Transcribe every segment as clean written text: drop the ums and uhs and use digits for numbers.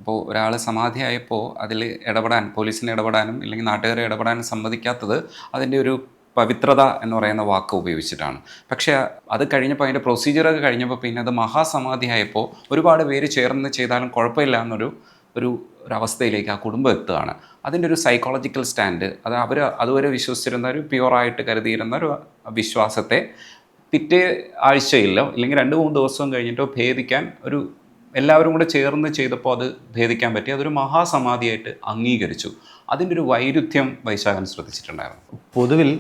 അപ്പോൾ ഒരാൾ സമാധിയായപ്പോൾ അതിൽ ഇടപെടാൻ പോലീസിന് ഇടപെടാനും ഇല്ലെങ്കിൽ നാട്ടുകാരെ ഇടപെടാനും സമ്മതിക്കാത്തത് അതിൻ്റെ ഒരു പവിത്രത എന്ന് പറയുന്ന വാക്ക് ഉപയോഗിച്ചിട്ടാണ്. പക്ഷേ അത് കഴിഞ്ഞപ്പോൾ അതിൻ്റെ പ്രൊസീജിയറൊക്കെ കഴിഞ്ഞപ്പോൾ പിന്നെ അത് മഹാസമാധിയായപ്പോൾ ഒരുപാട് പേര് ചേർന്ന് ചെയ്താലും കുഴപ്പമില്ല എന്നൊരു ഒരു ഒരവസ്ഥയിലേക്ക് ആ കുടുംബം എത്തുകയാണ്. അതിൻ്റെ ഒരു സൈക്കോളജിക്കൽ സ്റ്റാൻഡ് അത് അവർ അതുവരെ വിശ്വസിച്ചിരുന്ന ഒരു പ്യുവറായിട്ട് കരുതിയിരുന്ന ഒരു വിശ്വാസത്തെ പിറ്റേ ആഴ്ചയിലോ ഇല്ലെങ്കിൽ 2-3 ദിവസം കഴിഞ്ഞിട്ടോ ഭേദിക്കാൻ ഒരു എല്ലാവരും കൂടെ ചേർന്ന് ചെയ്തപ്പോൾ അത് ഭേദിക്കാൻ പറ്റി. അതൊരു മഹാസമാധിയായിട്ട് അംഗീകരിച്ചു. അതിൻ്റെ ഒരു വൈരുദ്ധ്യം വൈശാഖൻ ശ്രദ്ധിച്ചിട്ടുണ്ടായിരുന്നു. പൊതുവിൽ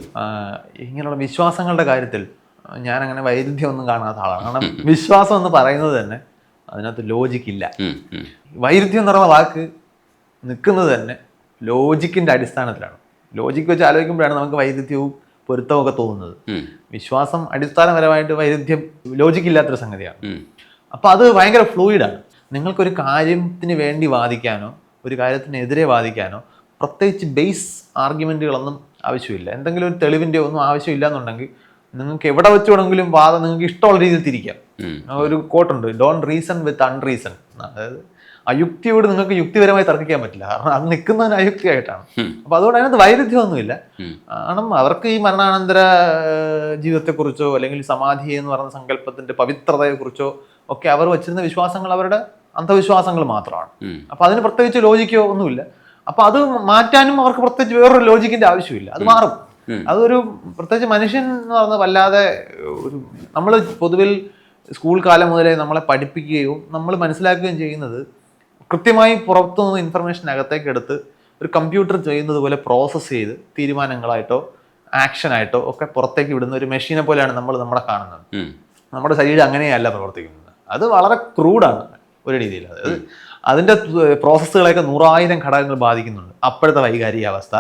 ഇങ്ങനെയുള്ള വിശ്വാസങ്ങളുടെ കാര്യത്തിൽ ഞാനങ്ങനെ വൈരുദ്ധ്യമൊന്നും കാണാത്ത ആളാണ്. കാരണം വിശ്വാസം എന്ന് പറയുന്നത് തന്നെ അതിനകത്ത് ലോജിക്കില്ല. വൈരുദ്ധ്യം എന്ന് പറയുന്ന വാക്ക് നിൽക്കുന്നത് തന്നെ ലോജിക്കിൻ്റെ അടിസ്ഥാനത്തിലാണ്. ലോജിക്ക് വെച്ച് ആലോചിക്കുമ്പോഴാണ് നമുക്ക് വൈരുദ്ധ്യവും പൊരുത്തമൊക്കെ തോന്നുന്നത്. വിശ്വാസം അടിസ്ഥാനപരമായിട്ട് വൈരുദ്ധ്യം ലോജിക്കില്ലാത്തൊരു സംഗതിയാണ്. അപ്പോൾ അത് ഭയങ്കര ഫ്ലൂയിഡാണ്. നിങ്ങൾക്കൊരു കാര്യത്തിന് വേണ്ടി വാദിക്കാനോ ഒരു കാര്യത്തിനെതിരെ വാദിക്കാനോ പ്രത്യേകിച്ച് ബേസ് ആർഗ്യുമെൻറ്റുകളൊന്നും ആവശ്യമില്ല. എന്തെങ്കിലും ഒരു തെളിവിൻ്റെ ഒന്നും ആവശ്യമില്ല എന്നുണ്ടെങ്കിൽ നിങ്ങൾക്ക് എവിടെ വെച്ച് വേണമെങ്കിലും വാദം നിങ്ങൾക്ക് ഇഷ്ടമുള്ള രീതിയിൽ തിരിക്കാം. ഒരു കോട്ടുണ്ട്, ഡോണ്ട് റീസൺ വിത്ത് അൺറീസൺ. അതായത് അയുക്തിയോട് നിങ്ങൾക്ക് യുക്തിപരമായി തർക്കിക്കാൻ പറ്റില്ല, കാരണം അത് നിൽക്കുന്നതിന് അയുക്തിയായിട്ടാണ്. അപ്പോൾ അതുകൊണ്ട് അതിനകത്ത് വൈരുദ്ധ്യമൊന്നുമില്ല. കാരണം അവർക്ക് ഈ മരണാനന്തര ജീവിതത്തെക്കുറിച്ചോ അല്ലെങ്കിൽ സമാധി എന്ന് പറയുന്ന സങ്കല്പത്തിൻ്റെ പവിത്രതയെക്കുറിച്ചോ ഒക്കെ അവർ വച്ചിരുന്ന വിശ്വാസങ്ങൾ അവരുടെ അന്ധവിശ്വാസങ്ങൾ മാത്രമാണ്. അപ്പോൾ അതിന് പ്രത്യേകിച്ച് ലോജിക്കോ ഒന്നുമില്ല. അപ്പോൾ അത് മാറ്റാനും അവർക്ക് പ്രത്യേകിച്ച് വേറൊരു ലോജിക്കിൻ്റെ ആവശ്യമില്ല. അത് മാറും. അതൊരു പ്രത്യേകിച്ച് മനുഷ്യൻ എന്ന് പറയുന്നത് വല്ലാതെ ഒരു നമ്മൾ പൊതുവിൽ സ്കൂൾ കാലം മുതലേ നമ്മളെ പഠിപ്പിക്കുകയും നമ്മൾ മനസ്സിലാക്കുകയും ചെയ്യുന്നത് കൃത്യമായി പുറത്തുനിന്ന് ഇൻഫർമേഷൻ അകത്തേക്ക് എടുത്ത് ഒരു കമ്പ്യൂട്ടർ ചെയ്യുന്നത് പോലെ പ്രോസസ്സ് ചെയ്ത് തീരുമാനങ്ങളായിട്ടോ ആക്ഷനായിട്ടോ ഒക്കെ പുറത്തേക്ക് വിടുന്ന ഒരു മെഷീനെ പോലെയാണ് നമ്മൾ നമ്മളെ കാണുന്നത്. നമ്മുടെ ശരീരം അങ്ങനെയല്ല പ്രവർത്തിക്കുന്നത്. അത് വളരെ ക്രൂഡാണ് ഒരു രീതിയിൽ. അതായത് അതിൻ്റെ പ്രോസസ്സുകളെയൊക്കെ 100,000 ഘടകങ്ങൾ ബാധിക്കുന്നുണ്ട്. അപ്പോഴത്തെ വൈകാരികാവസ്ഥ,